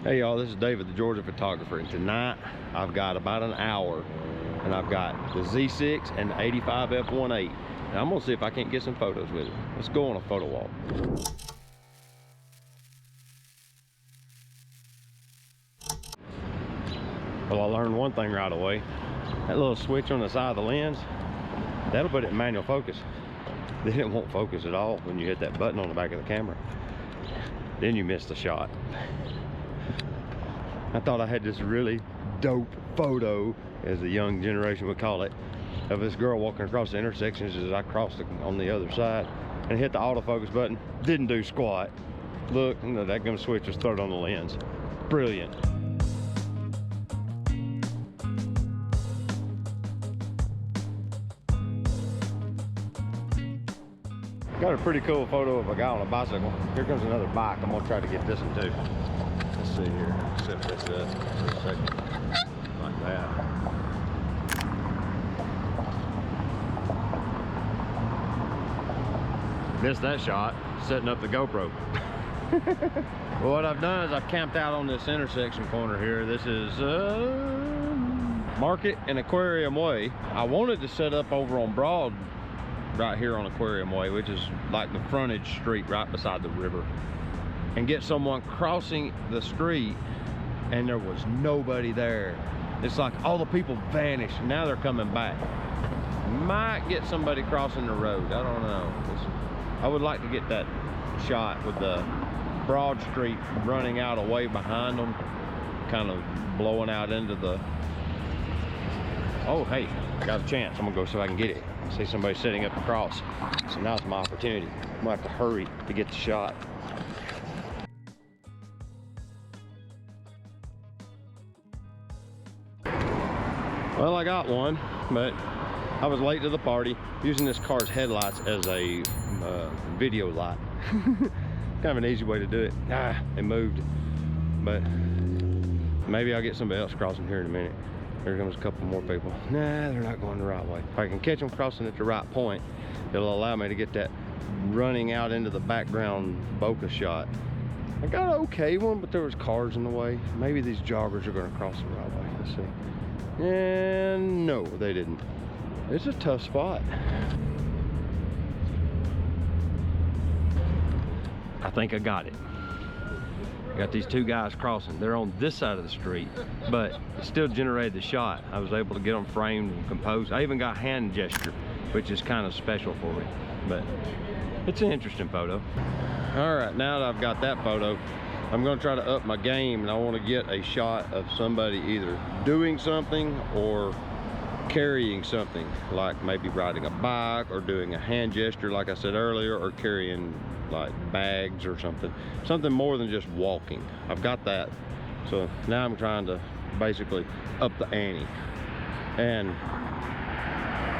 Hey y'all, this is David, the Georgia photographer, and tonight I've got about an hour and I've got the Z6 and the 85 f1.8, and I'm gonna see if I can't get some photos with it. Let's go on a photo walk. Well, I learned one thing right away. That little switch on the side of the lens, that'll put it in manual focus. Then it won't focus at all when you hit that button on the back of the camera. Then you miss the shot. I thought I had this really dope photo, as the young generation would call it, of this girl walking across the intersections as I crossed on the other side and hit the autofocus button. Didn't do squat. Look, that gun switch was thrown on the lens. Brilliant. Got a pretty cool photo of a guy on a bicycle. Here comes another bike. I'm gonna try to get this one too. Let's see here. Set this up for a second. Like that. Missed that shot, setting up the GoPro. Well, what I've done is I've camped out on this intersection corner here. This is Market and Aquarium Way. I wanted to set up over on Broad right here on Aquarium Way, which is like the frontage street right beside the river, and get someone crossing the street, and there was nobody there. It's like all the people vanished. Now they're coming back. Might get somebody crossing the road. I don't know. I would like to get that shot with the Broad Street running out away behind them, kind of blowing out into the... Oh, hey, I got a chance. I'm gonna go see if I can get it. I see somebody setting up across. So now's my opportunity. I'm gonna have to hurry to get the shot. Well, I got one, but I was late to the party, using this car's headlights as a video light. Kind of an easy way to do it. They moved, but maybe I'll get somebody else crossing here in a minute. Here comes a couple more people. Nah, they're not going the right way. If I can catch them crossing at the right point, it'll allow me to get that running out into the background bokeh shot. I got an okay one, but there was cars in the way. Maybe these joggers are going to cross the right way. Let's see. And no, they didn't. It's a tough spot. I think I got it. Got these two guys crossing. They're on this side of the street, but it still generated the shot. I was able to get them framed and composed. I even got hand gesture, which is kind of special for me, but it's an interesting photo. All right, now that I've got that photo, I'm gonna try to up my game, and I wanna get a shot of somebody either doing something or carrying something, like maybe riding a bike or doing a hand gesture like I said earlier, or carrying like bags or something more than just walking. I've got that, so now I'm trying to basically up the ante. And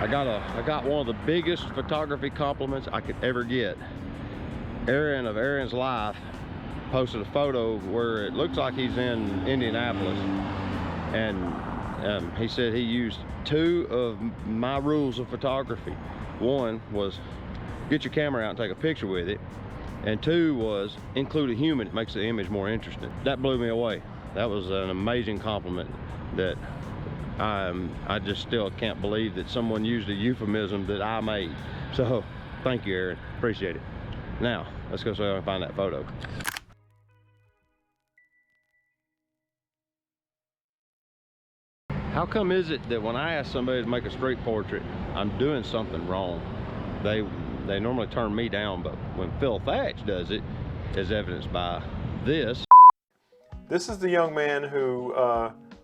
I got one of the biggest photography compliments I could ever get. Aaron of Aaron's Life posted a photo where it looks like he's in Indianapolis, and he said he used two of my rules of photography. One was get your camera out and take a picture with it, and two was include a human. It makes the image more interesting. That blew me away. That was an amazing compliment that I just still can't believe that someone used a euphemism that I made. So thank you, Aaron, appreciate it. Now let's go see if I can find that photo. How come is it that when I ask somebody to make a street portrait, I'm doing something wrong? They normally turn me down, but when Phil Thatch does it, as evidenced by this. This is the young man who,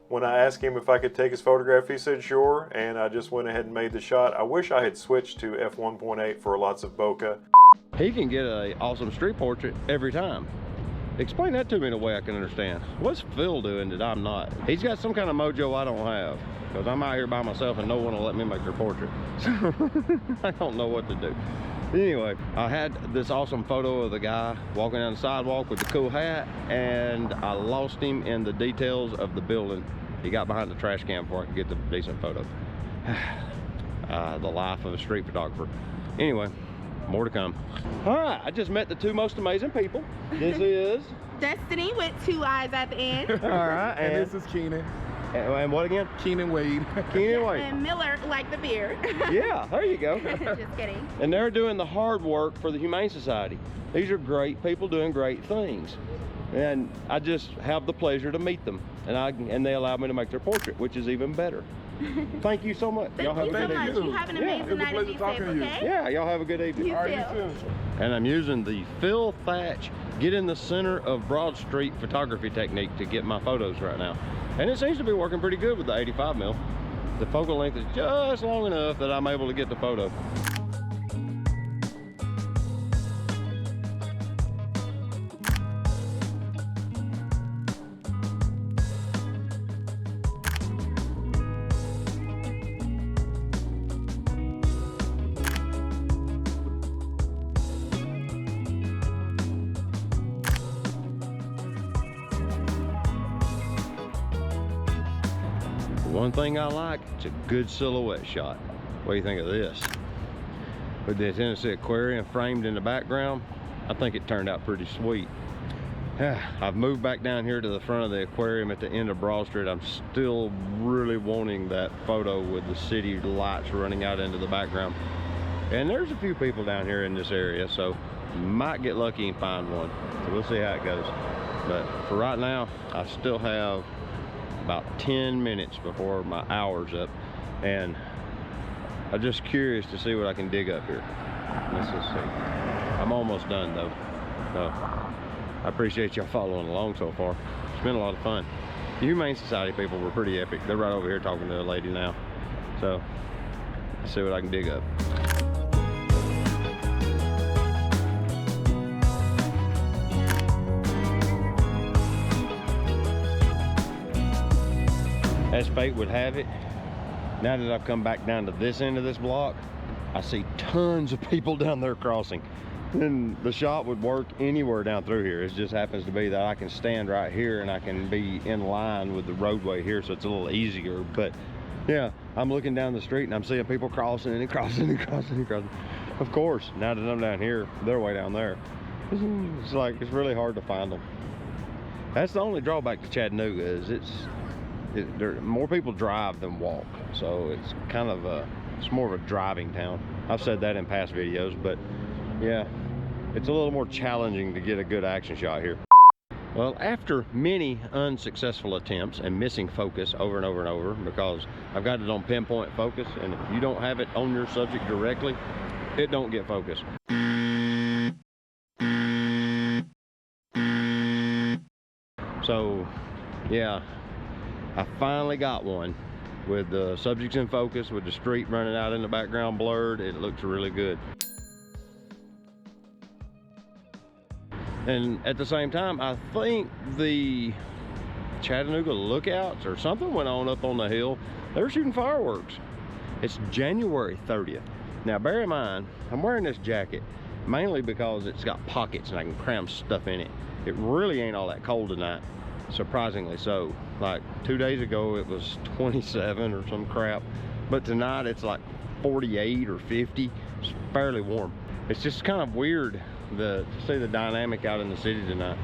when I asked him if I could take his photograph, he said sure, and I just went ahead and made the shot. I wish I had switched to f1.8 for lots of bokeh. He can get an awesome street portrait every time. Explain that to me in a way I can understand. What's Phil doing that I'm not? He's got some kind of mojo I don't have, because I'm out here by myself and no one will let me make their portrait. So I don't know what to do. Anyway, I had this awesome photo of the guy walking down the sidewalk with the cool hat, and I lost him in the details of the building. He got behind the trash can before I could get the decent photo. The life of a street photographer. Anyway, more to come. All right, I just met the two most amazing people. This is Destiny with 2 eyes at the end. All right, And this is Keenan. and what again? Keenan Wade. Keenan Wade. And Miller, like the beer. Yeah, there you go. Just kidding. And they're doing the hard work for the Humane Society. These are great people doing great things. And I just have the pleasure to meet them. And they allow me to make their portrait, which is even better. Thank you so much. Thank you so much. you. You have an Yeah, amazing it was a night and pleasure be talking safe, to you. okay? Yeah, y'all have a good evening. You All right, too. you too. And I'm using the Phil Thatch get in the center of Broad Street photography technique to get my photos right now. And it seems to be working pretty good with the 85 mil. The focal length is just long enough that I'm able to get the photo. One thing I like, it's a good silhouette shot. What do you think of this? With the Tennessee Aquarium framed in the background, I think it turned out pretty sweet. I've moved back down here to the front of the aquarium at the end of Broad Street. I'm still really wanting that photo with the city lights running out into the background. And there's a few people down here in this area, so might get lucky and find one. So we'll see how it goes. But for right now, I still have about 10 minutes before my hour's up, and I'm just curious to see what I can dig up here. Let's just see. I'm almost done though. So I appreciate y'all following along so far. It's been a lot of fun. The Humane Society people were pretty epic. They're right over here talking to a lady now. So let's see what I can dig up. As fate would have it, now that I've come back down to this end of this block, I see tons of people down there crossing. And the shot would work anywhere down through here. It just happens to be that I can stand right here and I can be in line with the roadway here, so it's a little easier. But yeah, I'm looking down the street and I'm seeing people crossing and crossing and crossing and crossing. Of course, now that I'm down here, they're way down there. It's like, it's really hard to find them. That's the only drawback to Chattanooga, is more people drive than walk, so it's kind of it's more of a driving town. I've said that in past videos, but yeah, it's a little more challenging to get a good action shot here. Well, after many unsuccessful attempts and missing focus over and over and over, because I've got it on pinpoint focus, and if you don't have it on your subject directly, it don't get focused. So yeah, I finally got one with the subjects in focus, with the street running out in the background blurred. It looks really good. And at the same time, I think the Chattanooga lookouts or something went on up on the hill. They were shooting fireworks. It's January 30th. Now bear in mind, I'm wearing this jacket mainly because it's got pockets and I can cram stuff in it. It really ain't all that cold tonight, surprisingly so. Like 2 days ago it was 27 or some crap, but tonight it's like 48 or 50. It's fairly warm. It's just kind of weird to see the dynamic out in the city tonight.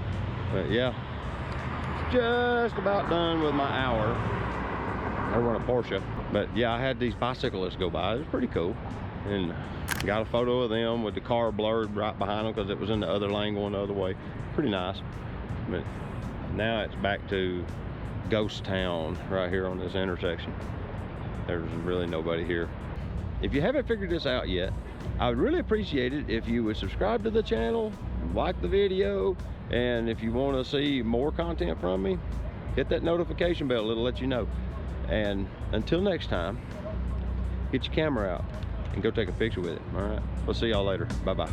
But yeah, just about done with my hour. I run a Porsche, but yeah, I had these bicyclists go by. It was pretty cool, and got a photo of them with the car blurred right behind them because it was in the other lane going the other way. Pretty nice. But now it's back to ghost town right here on this intersection. There's really nobody here. If you haven't figured this out yet, I would really appreciate it if you would subscribe to the channel, like the video, and if you want to see more content from me, hit that notification bell. It'll let you know. And until next time, get your camera out and go take a picture with it. All right, we'll see y'all later. Bye-bye.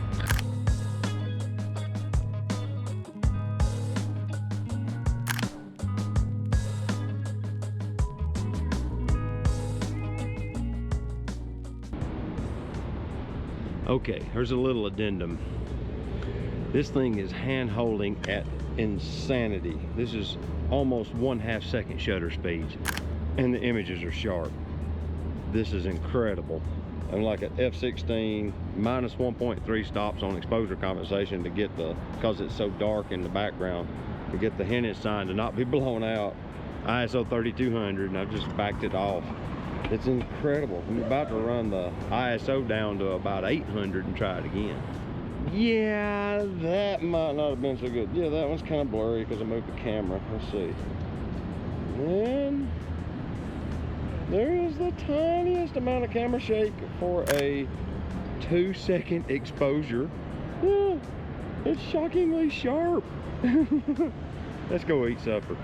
Okay, here's a little addendum. This thing is hand holding at insanity. This is almost 1/2 second shutter speeds, and the images are sharp. This is incredible. I'm like an f/16 minus 1.3 stops on exposure compensation to get because it's so dark in the background. to get the Hennet sign to not be blown out. ISO 3200, and I've just backed it off. It's incredible. I'm about to run the ISO down to about 800 and try it again. Yeah, that might not have been so good. Yeah, that one's kind of blurry because I moved the camera. Let's see. And there is the tiniest amount of camera shake for a 2-second exposure. Yeah, it's shockingly sharp. Let's go eat supper.